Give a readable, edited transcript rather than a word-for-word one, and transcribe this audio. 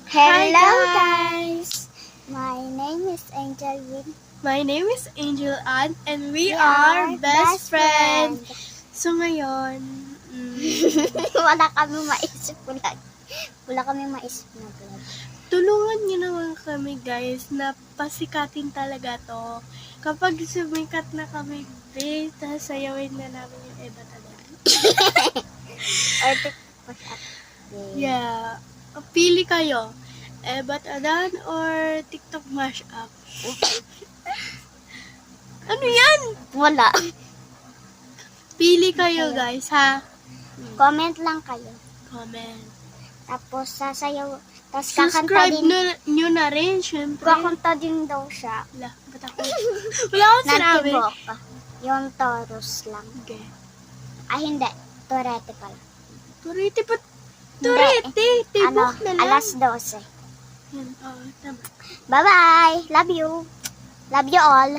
Hello guys! My name is Angel Win. My name is Angel Ann and we are best friends. So ngayon, Wala kami maisip vlog. Wala kami maisip na vlog. tulungan niyo naman kami guys na pasikatin talaga to. Kapag sumikat na kami, babe, sayawin na namin yung Eva talaga. Or push up. Yeah. Pili kayo. Ebat Adan or TikTok mashup? Ano yan? Wala. Pili kayo guys, ha? Comment lang kayo. Comment. Tapos sasayaw. Tapos kakanta Subscribe din. nyo na rin, syempre. Kakanta din daw siya. Wala, ba't ako? Wala akong sinabi. Nantiboka. Yung Taurus lang. Okay. Ay hindi. Torete pala. Turete pa. Hindi. Turete. Tibok na lang. Alas 12. Yan, tama. Bye-bye. Love you. Love you all.